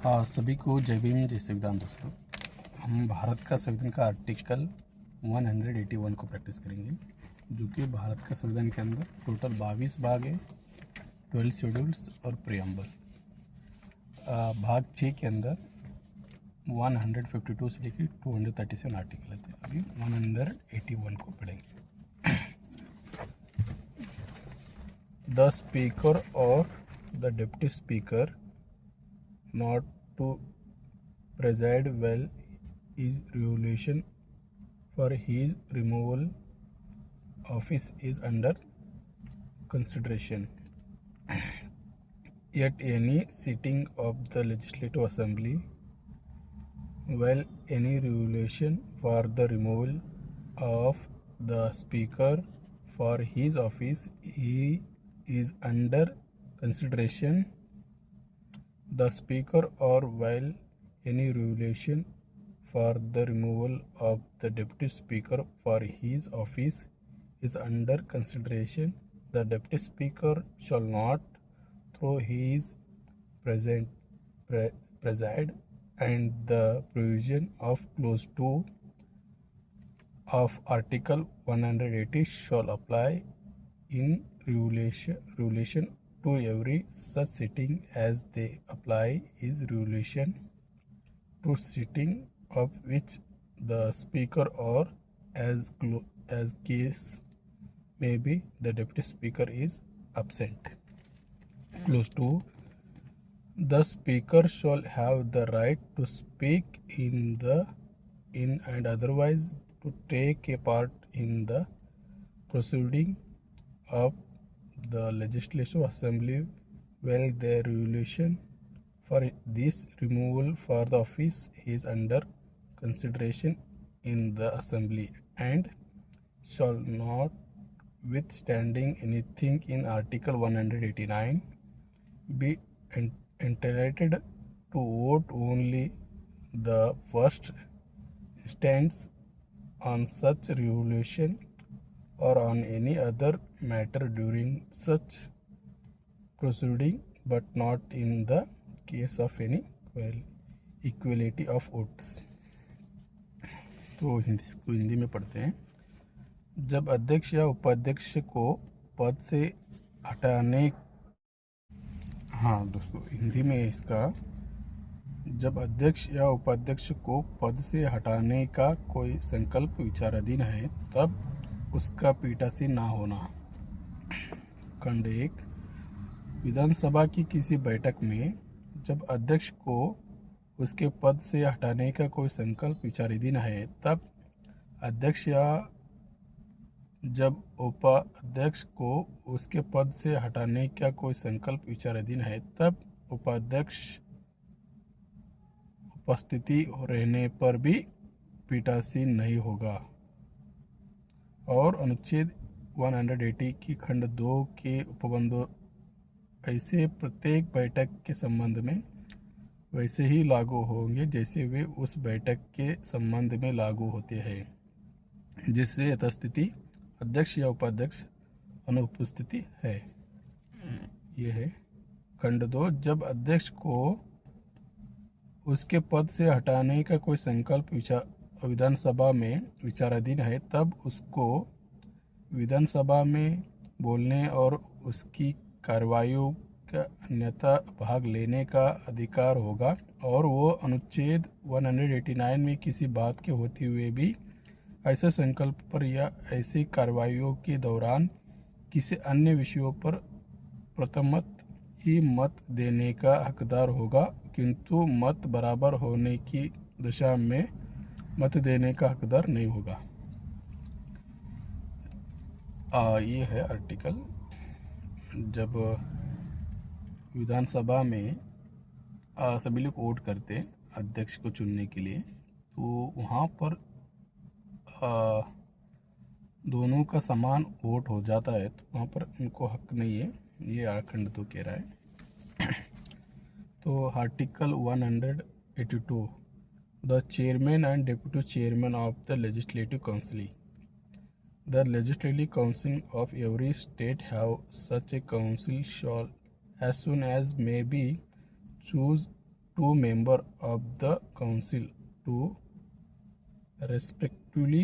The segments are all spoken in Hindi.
सभी को जय भीम जय संविधान। दोस्तों, हम भारत का संविधान का आर्टिकल 181 को प्रैक्टिस करेंगे, जो कि भारत का संविधान के अंदर टोटल 22 भाग है, 12 शेड्यूल्स और प्रियम्बल। भाग 6 के अंदर 152 से लेकर 237 आर्टिकल थे। अभी 181 को पढ़ेंगे। द स्पीकर और the deputy speaker not to preside well is resolution for his removal office is under consideration. Yet any sitting of the legislative assembly, while any resolution for the removal of the speaker for his office he is under consideration, the speaker or while any resolution for the removal of the deputy speaker for his office is under consideration, the deputy speaker shall not through his preside, and the provision of clause 2 of article 180 shall apply in relation to every such sitting as they apply is relation to sitting of which the speaker or as case may be the deputy speaker is absent. Clause 2, the speaker shall have the right to speak in and otherwise to take a part in the proceeding of the legislative assembly while the resolution for this removal for the office is under consideration in the assembly, and shall not, withstanding anything in article 189, be entitled to vote only the first instance on such resolution or on any other matter during such proceeding, but not in the case of any equality of votes. तो हिंदी में पढ़ते हैं। जब अध्यक्ष या उपाध्यक्ष को पद से हटाने दोस्तों हिंदी में इसका जब अध्यक्ष या उपाध्यक्ष को पद से हटाने का कोई संकल्प विचाराधीन है, तब उसका पीठासीन ना होना। खंड 1, विधानसभा की किसी बैठक में जब अध्यक्ष को उसके पद से हटाने का कोई संकल्प विचाराधीन है, तब अध्यक्ष या जब उपाध्यक्ष को उसके पद से हटाने का कोई संकल्प विचाराधीन है, तब उपाध्यक्ष उपस्थिति रहने पर भी पीठासीन नहीं होगा। और अनुच्छेद 180 की खंड 2 के उपबंधों ऐसे प्रत्येक बैठक के संबंध में वैसे ही लागू होंगे जैसे वे उस बैठक के संबंध में लागू होते हैं, जिससे यथास्थिति अध्यक्ष या उपाध्यक्ष अनुपस्थिति है। यह है खंड 2, जब अध्यक्ष को उसके पद से हटाने का कोई संकल्प विधानसभा में विचाराधीन है, तब उसको विधानसभा में बोलने और उसकी कार्रवाइयों का अन्यथा भाग लेने का अधिकार होगा, और वो अनुच्छेद 189 में किसी बात के होते हुए भी ऐसे संकल्प पर या ऐसी कार्रवाइयों के दौरान किसी अन्य विषयों पर प्रथमत ही मत देने का हकदार होगा, किंतु मत बराबर होने की दशा में मत देने का हकदार नहीं होगा। ये है आर्टिकल। जब विधानसभा में सभी लोग वोट करते हैं अध्यक्ष को चुनने के लिए, तो वहाँ पर दोनों का समान वोट हो जाता है, तो वहाँ पर उनको हक नहीं है। ये खंड 2 कह रहा है। तो article 182, the chairman and deputy chairman of the legislative council. The legislative council of every state have such a council shall, as soon as may be, choose 2 members of the council to respectively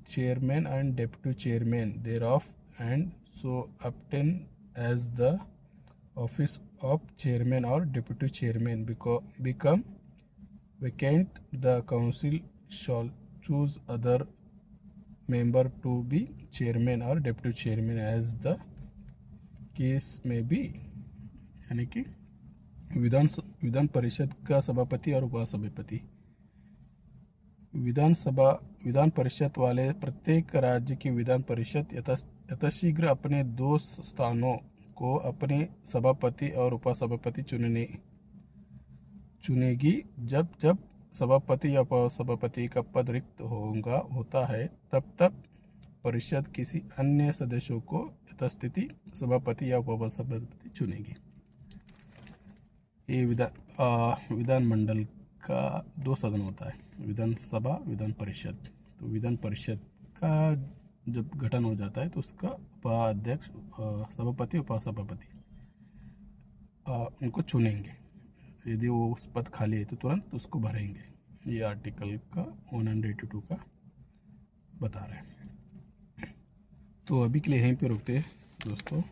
chairman and deputy chairman thereof, and so obtain as the office of chairman or deputy chairman become vacant, the council shall choose other member to be chairman or deputy chairman as the case may be। यानी कि विधान परिषद का सभापति और उपसभापति, विधान परिषद वाले प्रत्येक राज्य की विधान परिषद यथाशीघ्र अपने 2 स्थानों को अपने सभापति और उपसभापति चुनेगी। जब जब सभापति या उपसभापति का पद रिक्त होता है तब परिषद किसी अन्य सदस्यों को यथास्थिति सभापति या उपसभापति चुनेगी। ये विधानमंडल का 2 सदन होता है, विधानसभा, विधान परिषद। तो विधान परिषद का जब गठन हो जाता है तो उसका उपाध्यक्ष, सभापति, उपसभापति उनको चुनेंगे। यदि वो उस पद खाली है तो तुरंत उसको भरेंगे। ये आर्टिकल का 182 का बता रहे हैं। तो अभी के लिए यहीं पे रुकते हैं दोस्तों।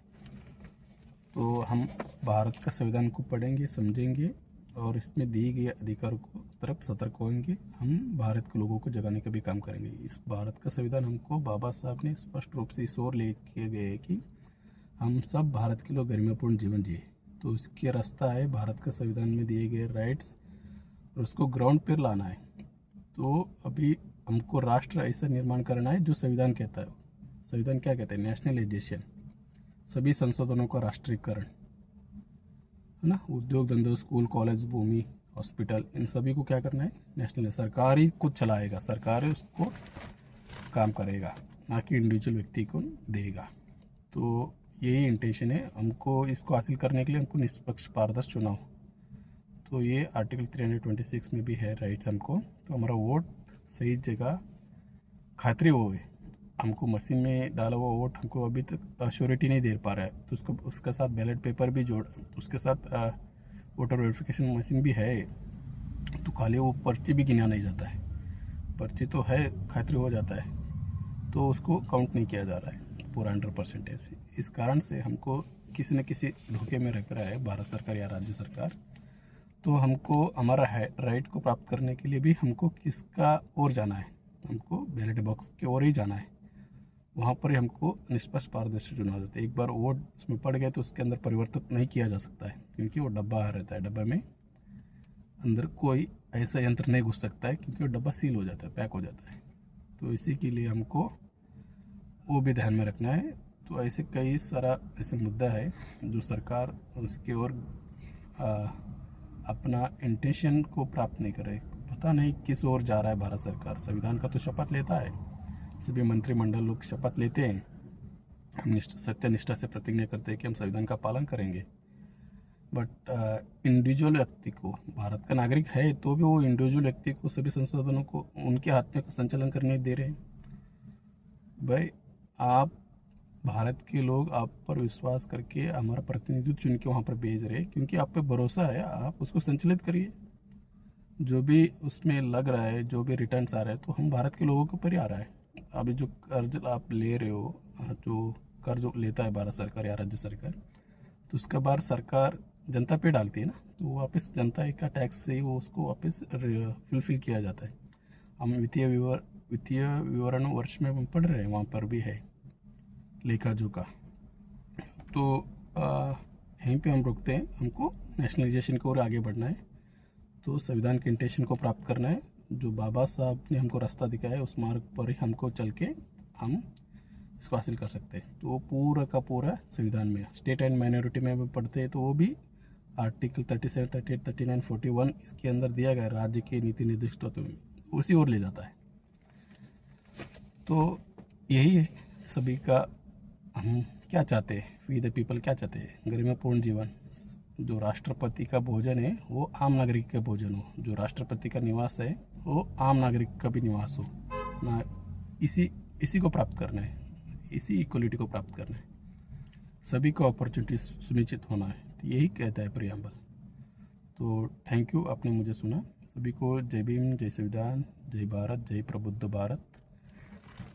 तो हम भारत का संविधान को पढ़ेंगे, समझेंगे और इसमें दिए गए अधिकारों को तरफ सतर्क होंगे। हम भारत के लोगों को जगाने का भी काम करेंगे। इस भारत का संविधान हमको बाबा साहब ने स्पष्ट रूप से इस ओर ले किए गए है कि हम सब भारत के लोग गरिमापूर्ण जीवन जिए। तो इसके रास्ता है भारत का संविधान में दिए गए राइट्स, और उसको ग्राउंड पर लाना है। तो अभी हमको राष्ट्र ऐसा निर्माण करना है जो संविधान कहता है। संविधान क्या कहता है? नेशनलाइजेशन, सभी संशोधनों का राष्ट्रीयकरण, है ना। उद्योग धंधे, स्कूल, कॉलेज, भूमि, हॉस्पिटल, इन सभी को क्या करना है? नेशनल। सरकार ही कुछ चलाएगा, सरकार ही उसको काम करेगा, ना कि इंडिविजुअल व्यक्ति को देगा। तो यही इंटेंशन है हमको। इसको हासिल करने के लिए हमको निष्पक्ष पारदर्शी चुनाव, तो ये आर्टिकल 326 में भी है राइट्स हमको। तो हमारा वोट सही जगह खातिर वो है। हमको मशीन में डाला हुआ वोट हमको अभी तक अश्योरिटी नहीं दे पा रहा है, तो उसके साथ बैलेट पेपर भी जोड़, उसके साथ वोटर वेरिफिकेशन मशीन भी है, तो खाली वो पर्ची भी गिना नहीं जाता है। पर्ची तो है, खातिर हो जाता है, तो उसको काउंट नहीं किया जा रहा है पूरा 100%। इस कारण से हमको किसी न किसी धोखे में रख रहा है भारत सरकार या राज्य सरकार। तो हमको हमारा राइट को प्राप्त करने के लिए भी हमको किसका ओर जाना है? हमको बैलेट बॉक्स की ओर ही जाना है। वहाँ पर ही हमको निष्पक्ष पारदर्शी चुनाव होता है। एक बार वोट उसमें पड़ गए तो उसके अंदर परिवर्तित नहीं किया जा सकता है, क्योंकि वो डब्बा रहता है। डब्बा में अंदर कोई ऐसा यंत्र नहीं घुस सकता है, क्योंकि वो डब्बा सील हो जाता है, पैक हो जाता है। तो इसी के लिए हमको वो भी ध्यान में रखना है। तो ऐसे कई सारा ऐसे मुद्दा है जो सरकार उसके ओर अपना इंटेंशन को प्राप्त नहीं कर रहे। पता नहीं किस ओर जा रहा है भारत सरकार। संविधान का तो शपथ लेता है, सभी मंत्रिमंडल लोग शपथ लेते हैं, हम सत्यनिष्ठा से प्रतिज्ञा करते हैं कि हम संविधान का पालन करेंगे। बट इंडिविजुअल व्यक्ति को, भारत का नागरिक है तो भी वो इंडिविजुअल व्यक्ति को सभी संसाधनों को उनके हाथ में संचालन करने दे रहे हैं। भाई, आप भारत के लोग आप पर विश्वास करके हमारा प्रतिनिधित्व चुन के वहाँ पर भेज रहे हैं, क्योंकि आप पे भरोसा है। आप उसको संचालित करिए, जो भी उसमें लग रहा है, जो भी रिटर्न्स आ रहा है, तो हम भारत के लोगों के ऊपर ही आ रहा है। अभी जो कर्ज आप ले रहे हो, जो कर्ज लेता है भारत सरकार या राज्य सरकार, तो उसका भार सरकार जनता पे डालती है ना, तो वापस जनता का टैक्स से ही वो उसको वापस फुलफिल किया जाता है। हम वित्तीय विवरण वर्ष में हम पढ़ रहे हैं, वहाँ पर भी है लेखा जोखा। तो यहीं पे हम रुकते हैं। हमको नेशनलाइजेशन की ओर आगे बढ़ना है, तो संविधान के इंटेंशन को प्राप्त करना है। जो बाबा साहब ने हमको रास्ता दिखाया है, उस मार्ग पर ही हमको चल के हम इसको हासिल कर सकते हैं। तो वो पूरा का पूरा संविधान में, स्टेट एंड माइनॉरिटी में भी पढ़ते हैं तो वो भी आर्टिकल 37, 38, 39, 41 इसके अंदर दिया गया राज्य के नीति निर्दिष्ट तत्व में, उसी ओर ले जाता है। तो यही है सभी का। हम क्या चाहते हैं, वी द पीपल क्या चाहते हैं? गरिमापूर्ण जीवन। जो राष्ट्रपति का भोजन है वो आम नागरिक का भोजन हो, जो राष्ट्रपति का निवास है वो आम नागरिक का भी निवास हो ना। इसी को प्राप्त करना है, इसी इक्वलिटी को प्राप्त करना है, सभी को अपॉर्चुनिटी सुनिश्चित होना है। तो यही कहता है प्रियम्बल। तो थैंक यू, आपने मुझे सुना। सभी को जय भीम, जय संविधान, जय भारत, जय प्रबुद्ध भारत,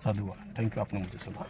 साधुवाद। थैंक यू, आपने मुझे सुना।